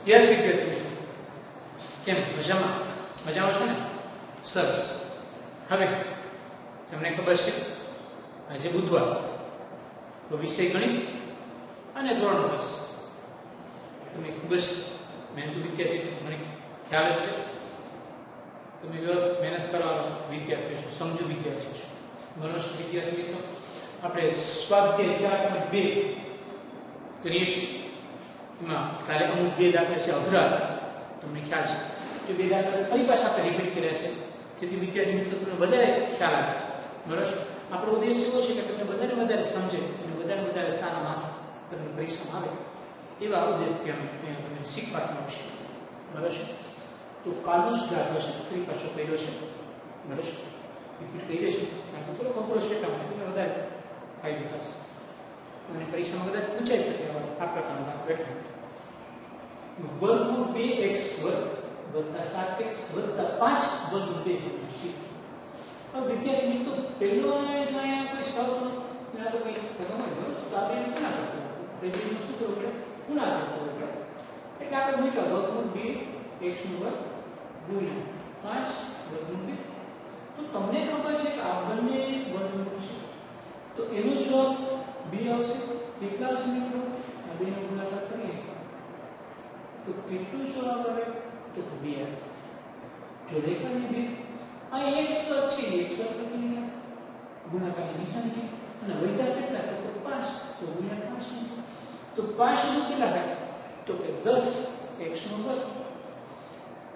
Yes વિદ્યાર્થી કેમ મજામાં મજામાં છો ને સરસ હવે તમને ખબર છે આજે બુધવાર તો વિષય ગણિત અને ધોરણ 10 તમે ખૂબ જ મહેનતુ વિદ્યાર્થી મને ખ્યાલ છે તમે વ્યવસ્થિત મહેનત કરવાના વિદ્યાર્થી છો સમજુ વિદ્યાર્થી છો મનોજ વિદ્યાર્થી મિત્રો આપણે સ્વાધ્યાય 4.2 કરીએ છીએ એમાં કાલે અમુક બે દાખલા છે અઘરા તમને ખ્યાલ છે એ બે દાખલા ફરી પાછા આપણે રિપીટ કર્યા છે જેથી વિદ્યાર્થી મિત્રો તમને વધારે ખ્યાલ આવે બરાબર આપણો ઉદ્દેશ એવો છે કે તમને વધારે સમજે અને વધારે સારા માર્ક્સ તમને પરીક્ષામાં આવે એવા ઉદ્દેશથી અમે તમને શીખવાડતા આવશે બરાબર તો કાલનો જ દાખલો છે ફરી પાછો કર્યો છે બરાબર રિપીટ કરીએ છીએ કારણ કે થોડો અઘરો છે એટલા માટે તમને વધારે ફાયદો થશે અને પરીક્ષામાં કદાચ પૂછાઈ શકે આ પ્રકારનો દાખલો એટલે વર્ગમૂળ 2x વર્ગ વત્તા 7x વત્તા 5 વર્ગમૂળ 2 હવે વિદ્યાર્થી મિત્રો પહેલો જો અહીંયા કોઈ સવાલ ના તો કોઈ ખબર હોય તો આપણે ગુણાકાર કરવો પહેલું શું કરવું પડે ગુણાકાર કરવો પડે એટલે આપણે મૂક્યા વર્ગમૂળ 2x નું વર્ગ ગુણ્યા 5 વર્ગમૂળ 2 તો તમને ખબર છે કે આ બંને વર્ગમૂળ છે તો એનો જવાબ 2 આવશે કેટલા આવશે મિત્રો આ બેનો ગુણાકાર કરીએ તો કેટલું જવાબ આવે તો 2 આવે જો રેખાની 2 આ x વર્ગ છે x વર્ગ લખીને ગુણાકારની નિશાની અને વૈધા કેટલા તો 5 તો ગુણ્યા 5 તો 5 નું કેટલા થાય તો કે 10 x નો વર્ગ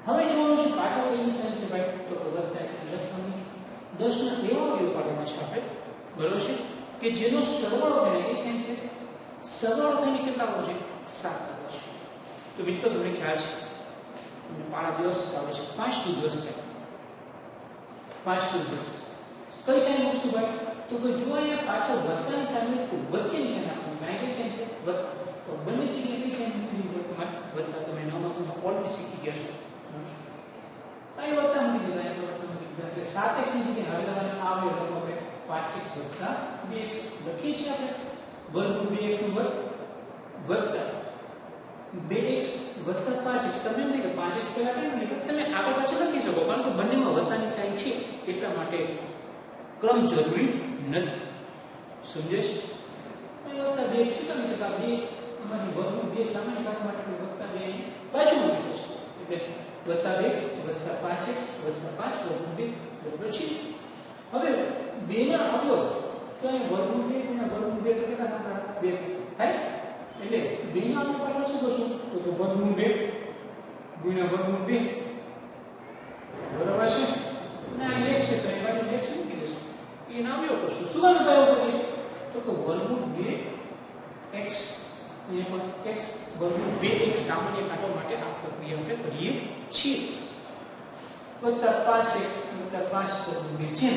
હવે જોવાનું છે પાછળ કઈ નિશાની છે ભાઈ તો વત્તા લખવાની 10 ના એવા અવયવ પાડવાના છે આપણે બરોબર છે કે જેનો સરવાળો થાય એ સાઈન છે સરવાળો થઈને કેટલા આવશે 7 આવશે તો મિત્રો તમને ખ્યાલ છે તમને પાળા વ્યવસ્થિત આવે છે 5 થી 10 થાય 5 થી 10 કઈ સાઈન મૂકશું ભાઈ તો કે જો અહીંયા પાછળ વત્તાની સામે વચ્ચેની સાઈન આપવાનું કારણ કે સાઈન છે વત્તા તો બંને જગ્યાએ કઈ સાઈન મૂકવી વર્તમાન વત્તા તમે નવમાં ઓલરેડી શીખી ગયા છો આ વત્તા મૂકી દીધા એટલે વત્તા મૂકી દીધા એટલે 7x ની જગ્યાએ હવે તમારે આવે એટલે આપણે 5x વત્તા 2x લખીએ છીએ આપણે વર્ગમૂળ 2x નું વર્ગ વત્તા 2x વત્તા 5x તમે એમ કે 5x પહેલા કેમ નહીં તમે આગળ પાછળ લખી શકો કારણ કે બંનેમાં વત્તાની સાઈન છે એટલા માટે ક્રમ જરૂરી નથી સમજે છે વત્તા 2 શું તમે કે 2 અમારી વર્ગમૂળ 2 સામાન્ય કાઢવા માટે વત્તા 2 પાછું મૂકી છે એટલે વત્તા 2x વત્તા 5x વત્તા 5 વર્ગમૂળ 2 બરાબર છે હવે 2 ના અવયવ તો અહીં વર્ગમૂળ 2 ગુણ્યા વર્ગમૂળ 2 કેટલા થતા 2 થાય એટલે 2 ના અવયવ પાછળ શું કરશું તો વર્ગમૂળ 2 ગુણ્યા વર્ગમૂળ 2 બરાબર છે અને આ x છે તો એ બાજુ x મૂકી દેશું એના અવયવ કરશું શું અવયવ કરીશું તો કે વર્ગમૂળ 2x અહીંયા પણ x વર્ગમૂળ 2x સામાન્ય કાઢવા માટે આ પ્રક્રિયા આપણે કરીએ છીએ વત્તા 5x વત્તા 5 વર્ગમૂળ 2 છે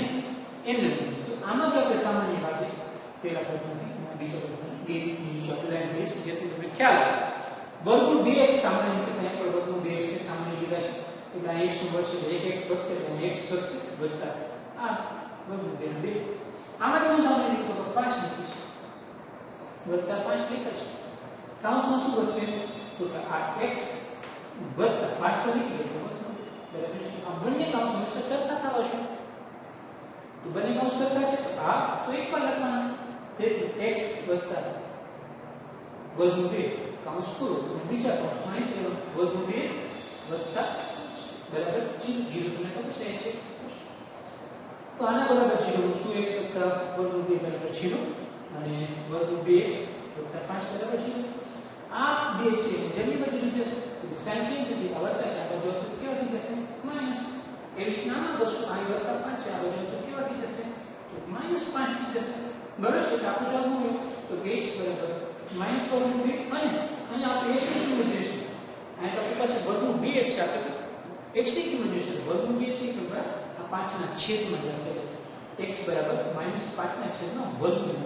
એમને તો આમાં આપણે સામાન્ય કાઢીએ પહેલા પદમાંથી બીજા પદમાંથી 2 ની ચોથી લાઈન લઈશ જેથી તમને ખ્યાલ આવે વર્ગમૂળ 2x સામાન્ય રીતે સાઈન પર વર્ગમૂળ 2x છે સામાન્ય લીધા છે એટલે આ x નું વર્ગ છે 1x વધશે એટલે x વધશે વત્તા આ વર્ગમૂળ 2 આમાં કેવું સામાન્ય રીતે તો 5 લખીશ વત્તા 5 લખાશે કૌંસમાં શું વધશે તો કે આ x વત્તા 5 પર નીકળે તો બરાબર છે આ બંને કૌંસ હંમેશા સરખા થવા છે તો બંને કૌંસ સરખા છે તો આ તો એક પર લખવાના તેથી x વત્તા વર્ગમૂળ 2 કૌંસ પૂરો તો બીજા કૌંસમાં અહીં કેવું વર્ગમૂળ 2x વત્તા બરાબર 0 તમને ખબર છે તો આના બરાબર 0 શું x વત્તા વર્ગમૂળ 2 બરાબર 0 અને વર્ગમૂળ 2x વત્તા 5 બરાબર 0 આ બે છે જમણી બાજુ લીધે છે તો સાઈન ચેન્જ થઈ આ વત્તા છે આ બાજુ શું કેવા થઈ જશે માઈનસ એવી રીતના આમાં વસ્તુ આ વત્તા 5 છે આ બાજુ શું કેવા થઈ જશે તો -5 થઈ જશે બરાબર છે તો આપણું જવાબ શું તો x બરાબર -વર્ગમૂળ 2 અને અહીંયા આપણે x ની કિંમત જોઈશું અહીં તો આપણી પાસે વર્ગમૂળ 2x છે આપણે x ની કિંમત જોઈશું વર્ગમૂળ 2 છે કે આ 5 ના છેદમાં જશે x બરાબર -5 ના છેદમાં વર્ગમૂળ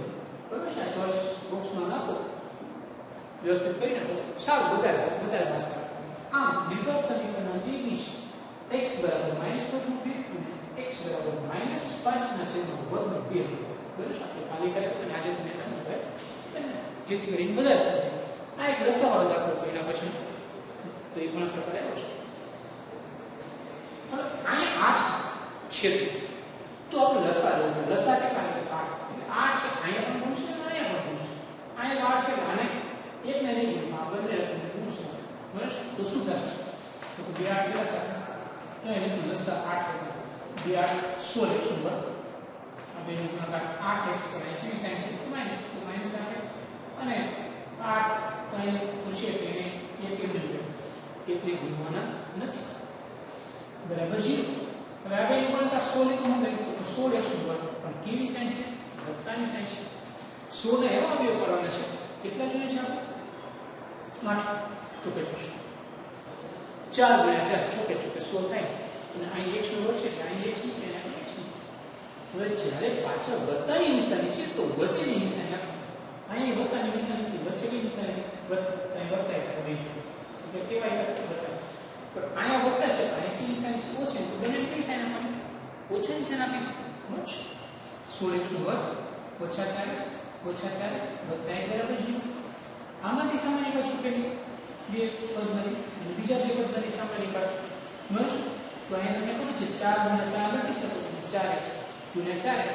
બરાબર છે આ ચોરસ બોક્સમાં નાખો વ્યવસ્થિત કરીને તો સારું વધારે માસ આમ દ્વિઘાત સમીકરણના બે છે x બરાબર -વર્ગમૂળ 2 અને x બરાબર -5 ના છેદમાં વર્ગમૂળ 2 બરાબર છે આપણે ખાલી કરે તો આજે તમને સમજાય જેથી કરીને બધા સાથે આ એક રસાવાળો દાખલો કર્યા પછી તો એ પણ પ્રકાર આવ્યો છે. હવે અહીંયા 8 છે તો આપણે લસા લેવું. લસા કેટલા એટલે 8 છે. અહીંયા પણ ગુણશે અને અહીંયા પણ ગુણશે. અહીંયા 8 છે આને એક ને નહીં ગુણવા બંને ગુણશે. બરાબર તો શું થશે? તો 2 8 કેટલા થશે? અહીંયા લસા 8 2 8 16 x નો વર્ગ. આ બેનો ગુણાકાર 8x પર કેવી સાઈન છે? -8x અને 8 અહીં પૂછે કે એને એક કેમ લેવું? એકને ગુણવાના નથી. બરાબર 0. હવે આ બેનો ગુણાકાર 16 નો હોય તો 16x નો વર્ગ પણ કેવી સાઈન છે? વત્તાની સાઈન છે. 16 ને એવો અવયવ કરવાના છે. કેટલા જોઈએ છે આપણે? 8. તો કેટલું? 4 × 4 ચોકે ચોકે 16 થાય. અને અહીં x નો વર્ગ છે એટલે અહીં x ની કે અહીં x ની. હવે જ્યારે પાછળ વત્તાની નિશાની છે તો વચ્ચેની નિશાની આપણે અહીં વત્તાની નિશાની થી વચ્ચેની નિશાની વત્તા વત્તા એટલે કેવાય વત્તા. પણ અહીંયા વત્તા છે અહીં ની નિશાની છે ઓછે તો બંને કઈ સાઈન આપવાની? ઓછાની સાઈન આપી. બસ 16x નો વર્ગ ઓછા 4x ઓછા 4x વત્તા 1 બરાબર 0. આમાંથી સામાન્ય કાઢ છૂટેલી બે પદમાંથી અને બીજા બે પદમાંથી સામાન્ય કાઢ. બસ તો અહીંયા તમને ખબર છે 4 × 4 લખી શકો છો 4x × 4x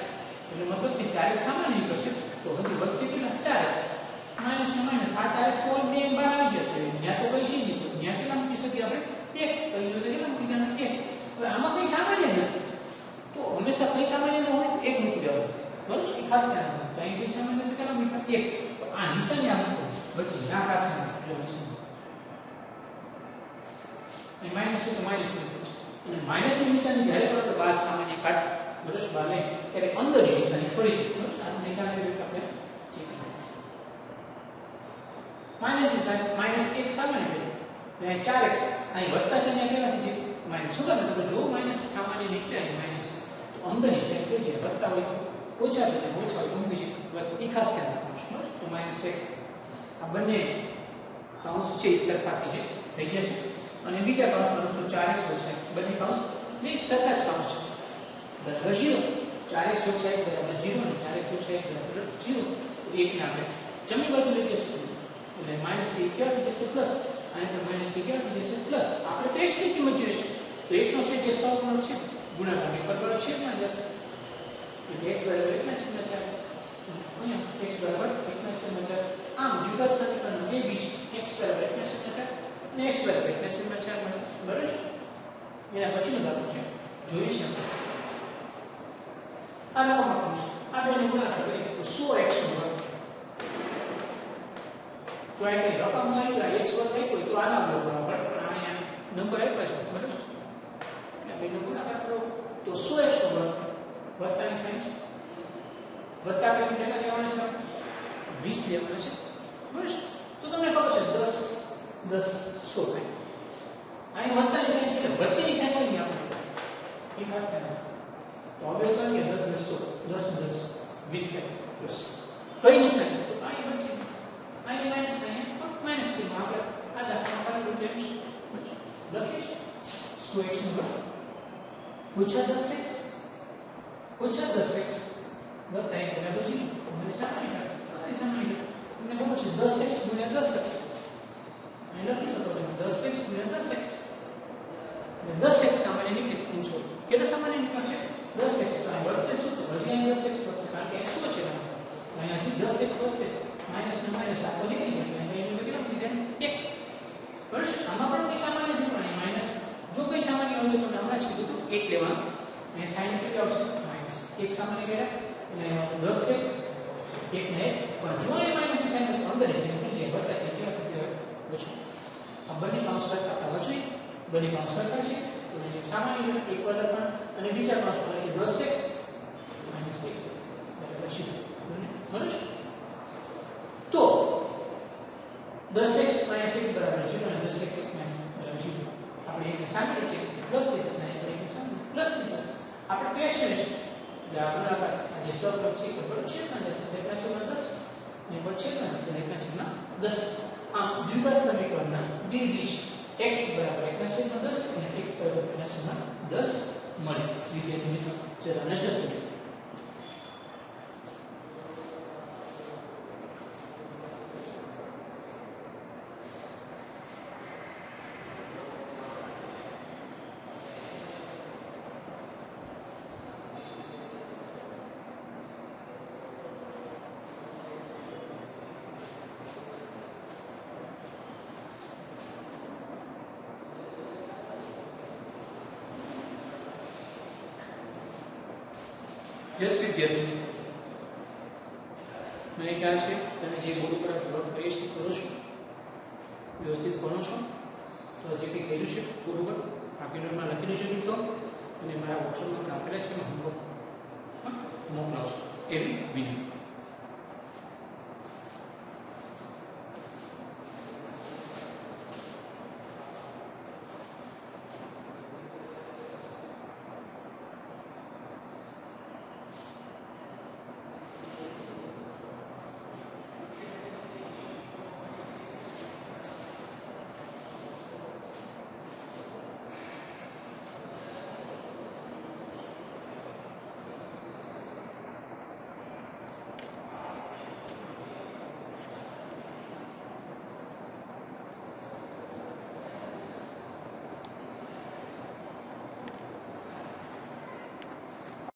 એટલે મતલબ કે 4x સામાન્ય કરશે તો હજી વધશે કેટલા? 4x માઈનસ ને માઈનસ આ 4x તો બે બહાર આવી ગયા તો ત્યાં તો કઈ છે નહીં તો ત્યાં કેટલા મૂકી શકીએ આપણે? 1 તો અહીંયા કેટલા મૂકી દેવાના? 1. હવે આમાં કઈ સામાન્ય નથી તો હંમેશા કઈ સામાન્ય ન હોય 1 મૂકી દેવાનું. બરાબર છે? ખાસ ધ્યાન રાખો. તો અહીં કઈ સામાન્ય નથી કેટલા મૂક્યા? 1. તો આ નિશાની આપો વચ્ચે ના ખાસ ધ્યાન રાખજો. નિશાની અહીં માઈનસ છે તો માઈનસ મૂકવું છે અને માઈનસ ની નિશાની જ્યારે પણ આપણે બહાર સામાન્ય કાઢ બરાબર બહાર લઈ ત્યારે અંદરની નિશાની ફરી છે. બરાબર આ નિકાલની રીતે આપણે ચેક કરીએ. માઈનસ ની સાઈન -1 સામાન્ય લે અને 4x અહીં વત્તા છે ને કેટલાથી છે? માઈનસ. શું કરે તો જો માઈનસ સામાન્ય નીકળે અહીં માઈનસ તો અંદરની સાઈન કઈ છે? વત્તા હોય ઓછા છે ઓછા હોય ઊંધી છે એ ખાસ ધ્યાન રાખવાનું છે. તો -1 આ બંને કાઉન્સ છે એ સરખાથી છે થઈ ગયા છે. અને બીજા કાઉન્સમાં તો 4x ઓછા બંને કાઉન્સ બે સરખા જ કાઉન્સ છે. બરાબર 0. 4x ઓછા 1 બરાબર 0 અને 4x ઓછા 1 બરાબર 0. તો 1 ને આપણે જમણી બાજુ લઈ જઈશું એટલે -c ક્યાં જશે પ્લસ અને તો -c ક્યાં જશે પ્લસ. આપણે તો x ની કિંમત જોઈએ છે તો x નો છેદ જે સહગુણક છે ગુણાકારની પરબળ છેદમાં જશે એટલે x બરાબર 1/4 અહીંયા x બરાબર 1/4. આમ દ્વિઘાત સમીકરણનો બે બીજ x બરાબર 1/4 અને x બરાબર 1/4 મળે. બરાબર છે? એના પછીનો દાખલો છે જોઈએ છે આપણે. આ દાખલામાં આ બેનો ગુણાકાર કરીએ તો 100x નો વર્ગ. જો આ કઈ રકમ મળી જાય x વર્ગ આપ્યો તો આના વર્ગ બરાબર પણ અહીંયા નંબર આપ્યો છે. બરાબર છે? એટલે બેનો ગુણાકાર કરો તો 100x નો વર્ગ વત્તાની સાઈન છે. વત્તા આપણે કેટલા લેવાના છે? 20 લેવાના છે. બરાબર છે? તો તમને ખબર છે 10 10 100 થાય. અહીં વત્તાની સાઈન છે એટલે વચ્ચેની સાઈન કઈ આપણે એ ખાસ સાઈન તો હવે કરીએ 10 10 100 10 10 20 થાય પ્લસ કઈ નિશાની તો અહીં વચ્ચે અહીં માઈનસ અહીં માઈનસ છે આપણે આ દાખલામાં આપણે લખીએ છીએ 100x નો વર્ગ ઓછા 10x ઓછા 10x વત્તા 1 બરાબર 0. તમને સામાન્ય કાઢો સામાન્ય તમને ખબર છે 10x × 10x અહીં લખી શકો તમે 10x × 10x અને 10x સામાન્ય નીકળે ઊંચો કેટલા સામાન્ય નીકળે છે? 10x તો અહીં વધશે શું તો હજી અહીં 10x વધશે કારણ કે અહીં શું છે અહીંયાથી 10x વધશે માઈનસ ને માઈનસ આ તો નીકળી જાય એટલે અહીં કેટલા મૂકી દે 1. બરાબર આમાં પણ કઈ સામાન્ય નથી પણ અહીં માઈનસ જો કઈ સામાન્ય હોય તો તમને હમણાં જ કીધું હતું 1 લેવાનું અને સાઈન કેટલી આવશે? માઈનસ 1 સામાન્ય કર્યા એટલે 10x 1 ને 1 પણ જો અહીં માઈનસ ની સાઈન તો અંદર સાઈન થઈ જાય વત્તા છે કેટલા થઈ જાય ઓછું. આ બંને કાઉન્સ સરખા થવા જોઈએ. બંને કાઉન્સ સરખા છે તો સામાન્ય એક પદ પણ અને બીજા કાઉન્સમાં એટલે 10x - 1 બરાબર છે. બરાબર તો 10x - 1 બરાબર 0 અને 10x - 1 બરાબર 0. આપણે એકને સામે છે પ્લસ લીધા છે આપણે એકને સામે પ્લસ લીધા છે. આપણે કઈ એક્શન છે એટલે આપણે આ જે સહગુણક છે કે બરાબર છે ના જશે એકના છેદમાં 10 ને પછી એકના જશે એકના છેદમાં 10. આમ દ્વિઘાત સમીકરણના બે બીજ x બરાબર 1/10 અને x બરાબર 1/10 મળે. વિદ્યાર્થી મિત્રો જરા નજર કરો. યસ વિદ્યાર્થી મને ખ્યાલ છે તમે જે બોર્ડ ઉપર પ્લોટ પ્રયાસ કરો છો વ્યવસ્થિત ભણો છો તો જે કંઈ કર્યું છે બોર્ડ ઉપર આપી નોટમાં લખી લેજો મિત્રો અને મારા વોટ્સઅપ નંબર આપેલા છે એમાં હોમવર્ક મોકલાવશો એવી વિનંતી.